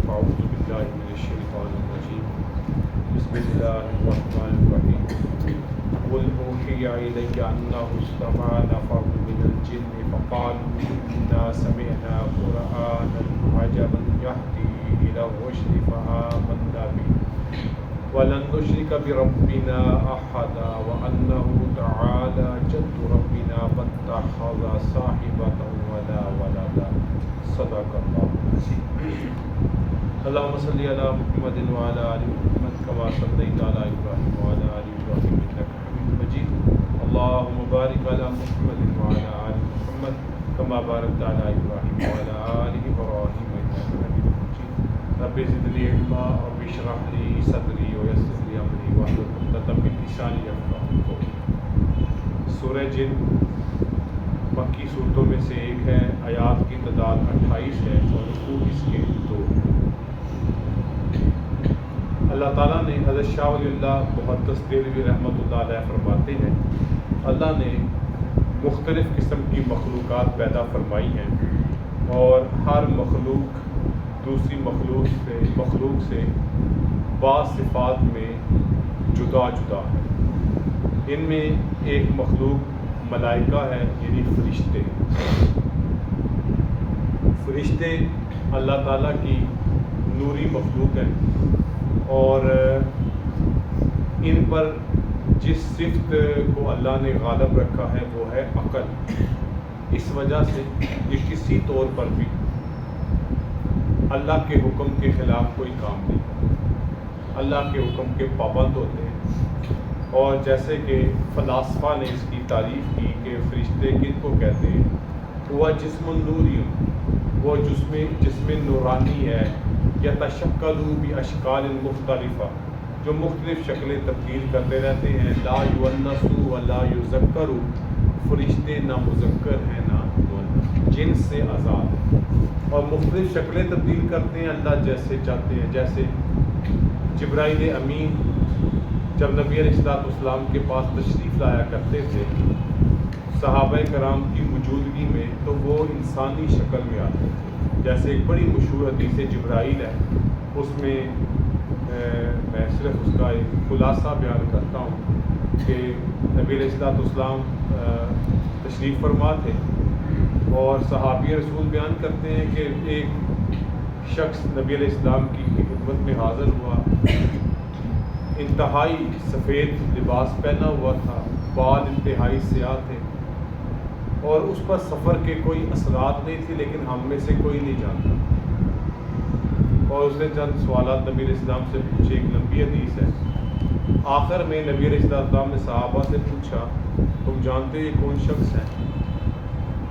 فاعوذ باللہ من الشیطان الرجیم بسم اللہ الرحمن الرحیم قل اوحی الی انہ استمع نفر من الجن فقالوا انا سمعنا قرآنا عجبا یہدی الی الرشد فآمنا به ولن نشرک بربنا احدا وانہ تعالی جد ربنا ما اتخذ صاحبۃ ولا ولدا صدق اللہ العظیم۔ اللہم صلی علی محمد وعلی آل محمد کما صلیت علی ابراہیم وعلی آل ابراہیم انک حمید مجید۔ اللہم بارک علی محمد وعلی آل محمد کما بارکت علی ابراہیم وعلی آل ابراہیم انک حمید مجید۔ رب زدنی علما رب اشرح لی صدری ویسر لی امری واحلل عقدۃ من لسانی یفقہوا قولی۔ سورہ جن مکی صورتوں میں سے ایک ہے، آیات کی تعداد 28 ہے اور رکوع اس کے 2۔ اللہ تعالیٰ نے حضرت شاہ ولی اللہ محدث دہلوی رحمۃ اللہ علیہ فرماتے ہیں، اللہ نے مختلف قسم کی مخلوقات پیدا فرمائی ہیں اور ہر مخلوق دوسری مخلوق سے بعض صفات میں جدا جدا ہے۔ ان میں ایک مخلوق ملائکہ ہے، یعنی فرشتے۔ فرشتے اللہ تعالیٰ کی نوری مخلوق ہیں اور ان پر جس صفت کو اللہ نے غالب رکھا ہے وہ ہے عقل۔ اس وجہ سے یہ کسی طور پر بھی اللہ کے حکم کے خلاف کوئی کام نہیں کرتے، اللہ کے حکم کے پابند ہوتے ہیں۔ اور جیسے کہ فلاسفہ نے اس کی تعریف کی کہ فرشتے کن کو کہتے ہیں، وہ جسم نوری، وہ جسم نورانی ہے، یتشکل باشکال مختلفہ، جو مختلف شکلیں تبدیل کرتے رہتے ہیں۔ لا یونس ولا یذکر، فرشتے نہ مذکر ہیں نہ مؤنث، جنس سے آزاد ہیں اور مختلف شکلیں تبدیل کرتے ہیں اللہ جیسے چاہتے ہیں۔ جیسے جبرائیل امین جب نبی علیہ السلام کے پاس تشریف لایا کرتے تھے صحابہ کرام کی موجودگی میں، تو وہ انسانی شکل میں آتے تھے۔ جیسے ایک بڑی مشہور حدیث جبرائیل ہے، اس میں میں صرف اس کا ایک خلاصہ بیان کرتا ہوں کہ نبی علیہ السلام تشریف فرما تھے اور صحابی رسول بیان کرتے ہیں کہ ایک شخص نبی علیہ السلام کی خدمت میں حاضر ہوا، انتہائی سفید لباس پہنا ہوا تھا، بال انتہائی سیاہ تھے اور اس پر سفر کے کوئی اثرات نہیں تھے، لیکن ہم میں سے کوئی نہیں جانتا۔ اور اس نے چند سوالات نبی علیہ السلام سے پوچھے، ایک لمبی حدیث ہے۔ آخر میں نبی علیہ السلام نے صحابہ سے پوچھا، تم جانتے ہو یہ کون شخص ہے؟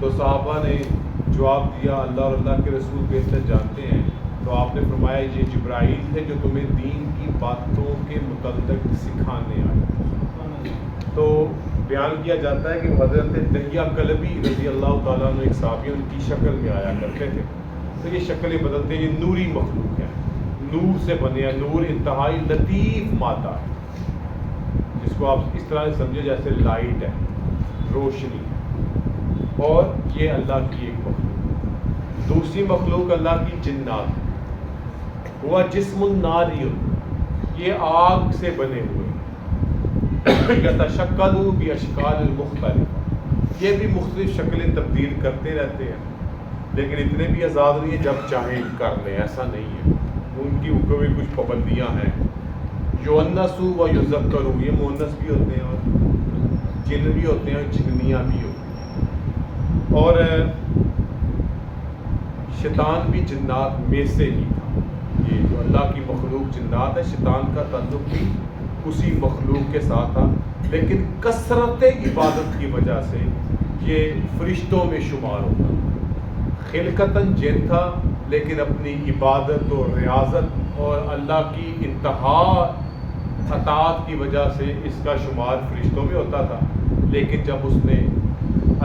تو صحابہ نے جواب دیا، اللہ اور اللہ کے رسول بہتر جانتے ہیں۔ تو آپ نے فرمایا یہ جبرائیل ہے جو تمہیں دین کی باتوں کے متعلق سکھانے آیا۔ تو بیان کیا جاتا ہے کہ حضرت دہیہ کلبی رضی اللہ تعالیٰ عنہ ایک صحابی ان کی شکل میں آیا کرتے تھے۔ تو یہ شکلیں بدلتے ہیں، یہ نوری مخلوق ہے، نور سے بنے ہیں۔ نور انتہائی لطیف مادہ ہے جس کو آپ اس طرح سے سمجھے جیسے لائٹ ہے، روشنی، اور یہ اللہ کی ایک مخلوق۔ دوسری مخلوق اللہ کی جنات ہے، وہ جسم ناری، یہ آگ سے بنے ہوئے، یتشکل باشکال مختلفہ، یہ بھی مختلف شکلیں تبدیل کرتے رہتے ہیں، لیکن اتنے بھی آزاد نہیں ہیں جب چاہیں کر لیں، ایسا نہیں ہے، ان کی اوپر بھی کچھ پابندیاں ہیں۔ یونس و یذکر، یہ مؤنث بھی ہوتے ہیں اور جن بھی ہوتے ہیں، جنیاں بھی ہوتی ہیں۔ اور شیطان بھی جنات میں سے ہی تھا۔ یہ جو اللہ کی مخلوق جنات ہے، شیطان کا تعلق بھی اسی مخلوق کے ساتھ تھا، لیکن کثرت عبادت کی وجہ سے یہ فرشتوں میں شمار ہوتا۔ خلقتاً جن تھا، لیکن اپنی عبادت و ریاضت اور اللہ کی انتہا اطاعت کی وجہ سے اس کا شمار فرشتوں میں ہوتا تھا۔ لیکن جب اس نے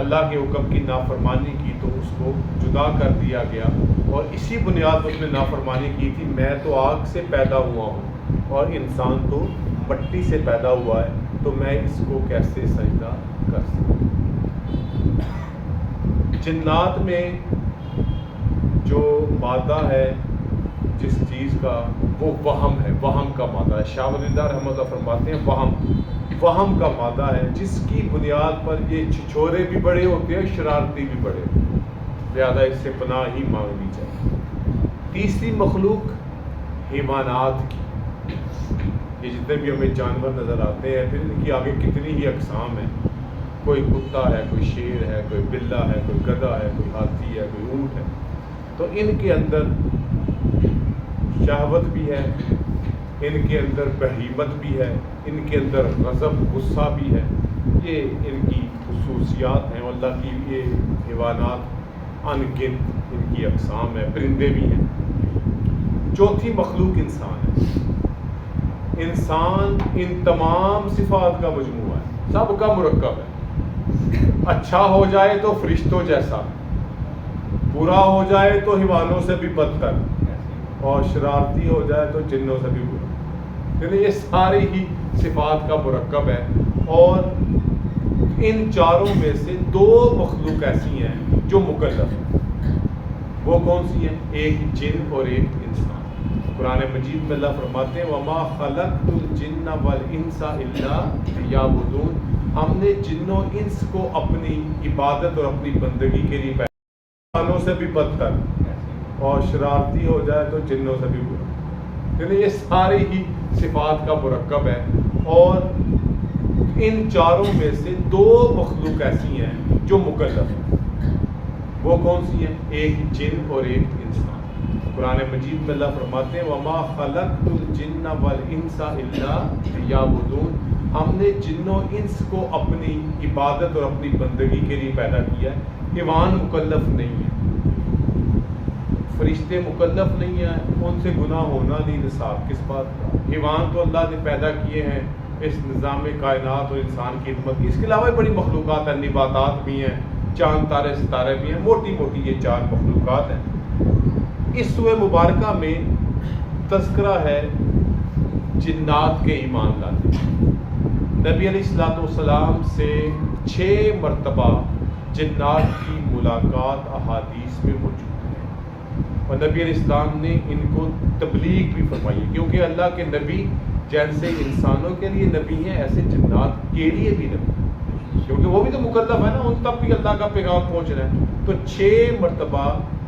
اللہ کے حکم کی نافرمانی کی تو اس کو جدا کر دیا گیا، اور اسی بنیاد پر اس نے نافرمانی کی تھی، میں تو آگ سے پیدا ہوا ہوں اور انسان تو مٹی سے پیدا ہوا ہے، تو میں اس کو کیسے سجدہ کر سکتا ہوں۔ جنات میں جو مادہ ہے جس چیز کا وہ وہم ہے، وہم کا مادہ ہے. شاہ ولی اللہ رحمۃ اللہ فرماتے ہیں وہم کا مادہ ہے جس کی بنیاد پر یہ چھچورے بھی بڑے ہوتے ہیں، شرارتی بھی بڑے ہوتے ہیں. لہٰذا اس سے پناہ ہی مانگنی چاہیے. تیسری مخلوق حیوانات کی، یہ جتنے بھی ہمیں جانور نظر آتے ہیں، پھر ان کی آگے کتنی ہی اقسام ہیں. کوئی کتا ہے، کوئی شیر ہے، کوئی بلا ہے، کوئی گدھا ہے، کوئی ہاتھی ہے، کوئی اونٹ ہے. تو ان کے اندر شہوت بھی ہے، ان کے اندر بہیمت بھی ہے، ان کے اندر غضب غصہ بھی ہے. یہ ان کی خصوصیات ہیں. اللہ کی یہ حیوانات ان گنت ان کی اقسام ہے، پرندے بھی ہیں. چوتھی مخلوق انسان ہے. انسان ان تمام صفات کا مجموعہ ہے، سب کا مرکب ہے. اچھا ہو جائے تو فرشتوں جیسا، برا ہو جائے تو حیوانوں سے بھی بدتر، اور شرارتی ہو جائے تو جنوں سے بھی برا. یعنی یہ ساری ہی صفات کا مرکب ہے. اور ان چاروں میں سے دو مخلوق ایسی ہیں جو مکلف ہیں. وہ کون سی ہیں؟ ایک جن اور ایک انسان. قرآن مجید میں اللہ فرماتے ہیں وَمَا خَلَقْتُ الْجِنَّ وَالْإِنسَ إِلَّا لِيَعْبُدُونَ. ہم نے جن و انس کو اپنی عبادت اور اپنی بندگی کے لیے پیدا کیا. انسانوں سے بھی بدتر، اور شرارتی ہو جائے تو جنوں سے بھی برا. یعنی یہ ساری ہی صفات کا مرکب ہے. اور ان چاروں میں سے دو مخلوق ایسی ہیں جو مکلف ہیں. وہ کون سی ہیں؟ ایک جن اور ایک انسان. قرآن مجید میں اللہ فرماتے ہیں وَمَا خَلَقْتُ الْجِنَّ وَالْإِنسَ إِلَّا لِيَعْبُدُونَ. ہم نے جن و انس کو اپنی عبادت اور اپنی بندگی کے لیے پیدا کیا ہے. حیوان مکلف نہیں ہے، فرشتے مکلف نہیں ہیں، ان سے گناہ ہونا نہیں نصاب کس بات کا. حیوان تو اللہ نے پیدا کیے ہیں اس نظام کائنات اور انسان کی خدمت کی. اس کے علاوہ بڑی مخلوقات ہیں، نباتات بھی ہیں، چاند تارے ستارے بھی ہیں. موٹی موٹی یہ چار مخلوقات ہیں. اس سورہ مبارکہ میں تذکرہ ہے جنات کے ایمان لانے. نبی علیہ الصلوۃ والسلام سے 6 مرتبہ جنات کی ملاقات احادیث میں موجود ہے، اور نبی علیہ السلام نے ان کو تبلیغ بھی فرمائی ہے. کیونکہ اللہ کے نبی جیسے انسانوں کے لیے نبی ہیں، ایسے جنات کے لیے بھی نبی، کیونکہ وہ بھی تو مکلف ہے نا، ان تک بھی اللہ کا پیغام پہنچ رہا ہے. تو 6 مرتبہ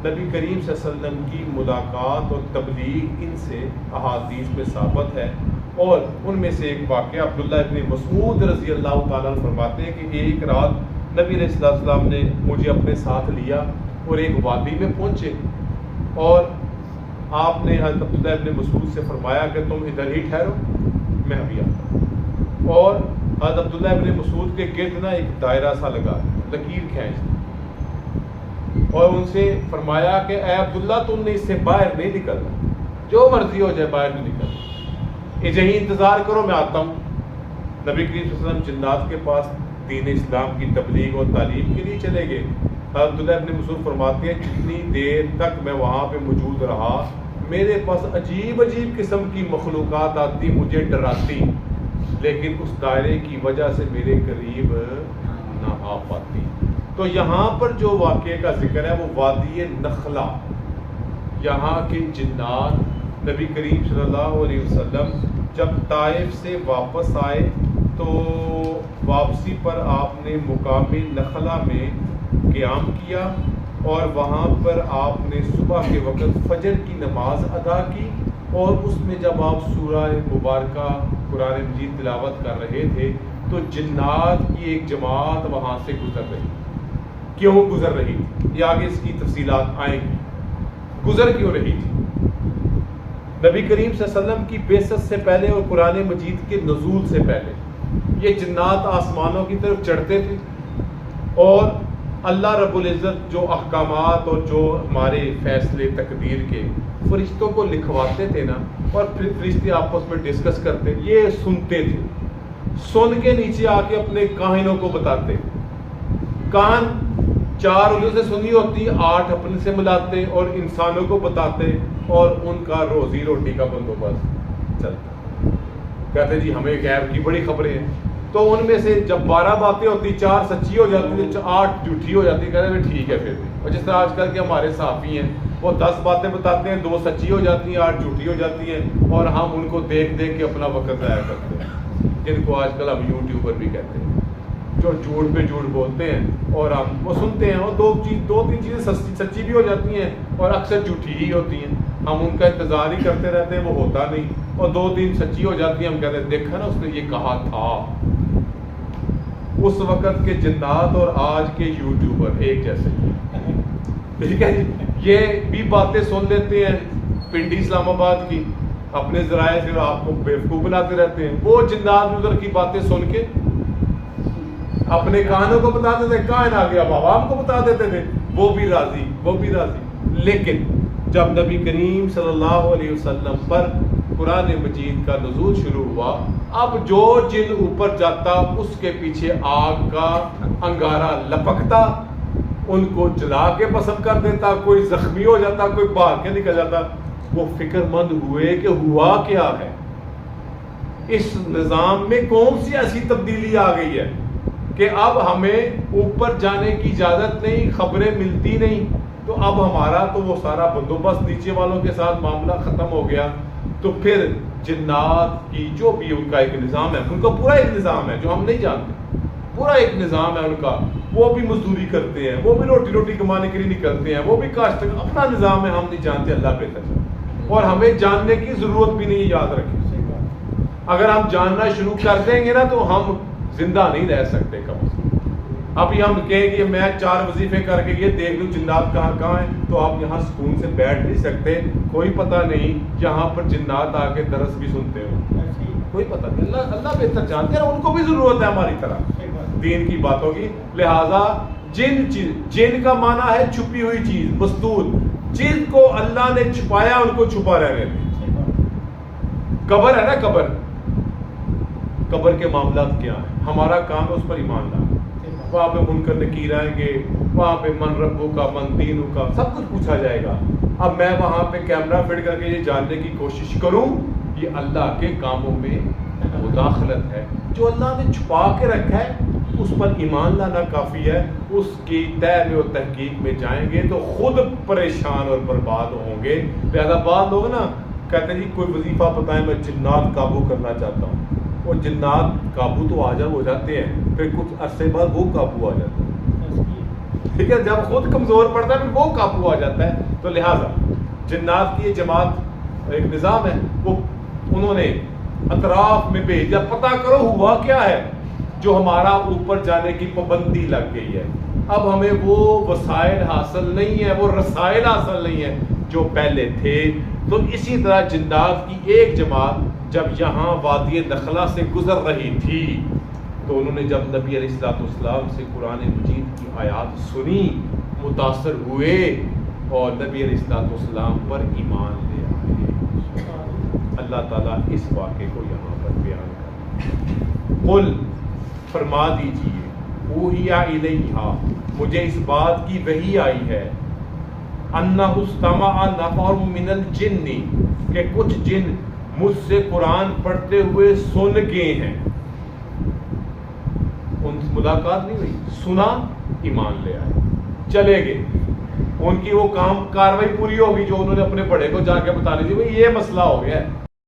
نبی کریم صلی اللہ علیہ وسلم کی ملاقات اور تبلیغ ان سے احادیث میں ثابت ہے. اور ان میں سے ایک واقعہ عبداللہ ابن مسعود رضی اللہ تعالیٰ عنہ فرماتے ہیں کہ ایک رات نبی علیہ السلام نے مجھے اپنے ساتھ لیا اور ایک وادی میں پہنچے، اور آپ نے حضرت عبداللہ ابن مسعود سے فرمایا کہ تم ادھر ہی ٹھہرو، میں ابھی آتا ہوں. اور حضرت عبداللہ ابن مسعود کے گرد نا ایک دائرہ سا لگا، لکیر کھینچ، اور ان سے فرمایا کہ اے عبداللہ تم نے اس سے باہر نہیں نکلنا، جو مرضی ہو جائے باہر نہیں نکلنا، یہیں انتظار کرو میں آتا ہوں. نبی کریم صلی اللہ علیہ وسلم جنات کے پاس دین اسلام کی تبلیغ اور تعلیم کے لیے چلے گئے. عبداللہ ابن مسعود فرماتے ہیں جتنی دیر تک میں وہاں پہ موجود رہا میرے پاس عجیب عجیب قسم کی مخلوقات آتی، مجھے ڈراتی، لیکن اس دائرے کی وجہ سے میرے قریب نہ آ پاتی. تو یہاں پر جو واقعے کا ذکر ہے وہ وادی نخلا. یہاں کے جنات نبی کریم صلی اللہ علیہ وسلم جب طائف سے واپس آئے تو واپسی پر آپ نے مقام نخلا میں قیام کیا، اور وہاں پر آپ نے صبح کے وقت فجر کی نماز ادا کی. اور اس میں جب آپ سورہ مبارکہ قرآن مجید تلاوت کر رہے تھے تو جنات کی ایک جماعت وہاں سے گزر رہی. کیوں گزر رہی تھی یہ آگے اس کی تفصیلات آئیں گی. گزر کیوں رہی تھی؟ نبی کریم صلی اللہ علیہ وسلم کی بعثت سے پہلے اور قرآن مجید کے نزول سے پہلے یہ جنات آسمانوں کی طرف چڑھتے تھے، اور اللہ رب العزت جو احکامات اور جو ہمارے فیصلے تقدیر کے فرشتوں کو لکھواتے تھے نا، اور پھر فرشتے آپس میں ڈسکس کرتے، یہ سنتے تھے. سن کے نیچے آ کے اپنے کاہنوں کو بتاتے. کان 4 انہوں سے سنی ہوتی، 8 اپنے سے ملاتے اور انسانوں کو بتاتے، اور ان کا روزی روٹی کا بندوبست چلتا. کہتے جی ہمیں غیب کی بڑی خبریں ہیں. تو ان میں سے جب 12 باتیں ہوتی 4 سچی ہو جاتی، 8 جھوٹی ہو جاتی. کہتے ہیں ٹھیک ہے پھر بھی. اور جس طرح آج کل کے ہمارے صحافی ہیں وہ 10 باتیں بتاتے ہیں، 2 سچی ہو جاتی ہیں، 8 جھوٹی ہو جاتی ہیں، اور ہم ان کو دیکھ دیکھ کے اپنا وقت ضائع کرتے ہیں، جن کو آج کل ہم یوٹیوبر بھی کہتے ہیں، جو جھوٹ پہ جھوٹ بولتے ہیں، اور ہم وہ سنتے ہیں، اور 2-3 چیزیں سچی بھی ہو جاتی ہیں اور اکثر جھوٹی ہی ہوتی ہیں، ہم ان کا انتظار ہی کرتے رہتے ہیں، وہ ہوتا نہیں، اور 2-3 سچی ہو جاتی ہیں، ہم کہتے ہیں دیکھا نا اس نے یہ کہا تھا۔ اس وقت کے جنات اور آج کے یوٹیوبر ایک جیسے، ٹھیک ہے جی، یہ بھی باتیں سن لیتے ہیں پنڈی اسلام آباد کی، اپنے ذرائع سے آپ کو بیوقوف بناتے رہتے ہیں، وہ جنات ادھر کی باتیں سن کے اپنے کانوں کو بتاتے تھے، کائن آ گیا عوام کو بتا دیتے تھے، وہ بھی راضی۔ لیکن جب نبی کریم صلی اللہ علیہ وسلم پر قرآن مجید کا نزول شروع ہوا، اب جو جن اوپر جاتا اس کے پیچھے آگ کا انگارہ لپکتا، ان کو جلا کے پسند کر دیتا، کوئی زخمی ہو جاتا، کوئی بھاگ کے نکل جاتا۔ وہ فکر مند ہوئے کہ ہوا کیا ہے، اس نظام میں کون سی ایسی تبدیلی آ گئی ہے کہ اب ہمیں اوپر جانے کی اجازت نہیں، خبریں ملتی نہیں، تو اب ہمارا تو وہ سارا بندوبست نیچے والوں کے ساتھ معاملہ ختم ہو گیا۔ تو پھر جنات کی جو بھی ان کا ایک نظام ہے، ان کا پورا ایک نظام ہے جو ہم نہیں جانتے، پورا ایک نظام ہے ان کا، وہ بھی مزدوری کرتے ہیں، وہ بھی روٹی کمانے کے لیے نکلتے ہیں، وہ بھی کاشت، اپنا نظام ہے، ہم نہیں جانتے، اللہ بہتر ہے، اور ہمیں جاننے کی ضرورت بھی نہیں، یاد رکھیں۔ اگر ہم جاننا شروع کر دیں گے نا تو ہم زندہ نہیں رہ سکتے کم سے کم۔ ابھی ہم کہیں کہ میں 4 وظیفے کر کے یہ دیکھ لوں جنات کہاں کہاں ہیں، تو آپ یہاں سکون سے بیٹھ نہیں سکتے، کوئی پتہ نہیں یہاں پر جنات آ کے درس بھی سنتے ہو، کوئی پتہ نہیں، اللہ بہتر جانتے ہیں، ان کو بھی ضرورت ہے ہماری طرح دین کی باتوں کی۔ لہٰذا جن کا معنی ہے چھپی ہوئی چیز، مستور، جن کو اللہ نے چھپایا ان کو چھپا رہنے دیں۔ قبر ہے نا، قبر کے معاملات کیا ہیں، ہمارا کام ہے اس پر ایمان لانا۔ وہاں پہ منکر نکیر آئیں گے، وہاں پہ من ربوں کا، من دینوں کا، سب کچھ پوچھا جائے گا۔ اب میں وہاں پہ کیمرہ فٹ کر کے یہ جاننے کی کوشش کروں، یہ اللہ کے کاموں میں مداخلت ہے۔ جو اللہ نے چھپا کے رکھا ہے اس پر ایمان لانا کافی ہے، اس کی تہ میں اور تحقیق میں جائیں گے تو خود پریشان اور برباد ہوں گے۔ لہذا بعض لوگ نا کہتے ہیں جی کوئی وظیفہ بتائیں، میں جنات قابو کرنا چاہتا ہوں، وہ جنات قابو تو ہو جاتے ہیں، پھر کچھ عرصے بعد وہ قابو آ جاتا ہے، ٹھیک ہے، جب خود کمزور پڑتا ہے پھر وہ قابو آ جاتا ہے۔ تو لہٰذا جنات کی یہ جماعت ایک نظام ہے، وہ انہوں نے اطراف میں بھیجا، پتہ کرو ہوا کیا ہے جو ہمارا اوپر جانے کی پابندی لگ گئی ہے۔ اب ہمیں وہ وسائل حاصل نہیں ہے، وہ رسائل حاصل نہیں ہے جو پہلے تھے۔ تو اسی طرح جنات کی ایک جماعت جب یہاں وادی نخلا سے گزر رہی تھی تو انہوں نے جب نبی علیہ السلام سے قرآن مجید کی آیات سنی، متاثر ہوئے اور نبی علیہ السلام پر ایمان لے آئے۔ اللہ تعالیٰ اس واقعے کو یہاں پر بیان کرتے ہیں۔ قل، فرما دیجئے، اوحی الیہ، مجھے اس بات کی وحی آئی ہے، انہ استمع نفر من الجن، کہ کچھ جن مجھ سے قرآن پڑھتے ہوئے سن گئے ہیں، ان سے ملاقات نہیں ہوئی، سنا، ایمان لے آئے، چلے گئے، ان کی وہ کاروائی پوری ہوگی جو انہوں نے اپنے بڑے کو جا کے بتا لی تھی، یہ مسئلہ ہو گیا ہے،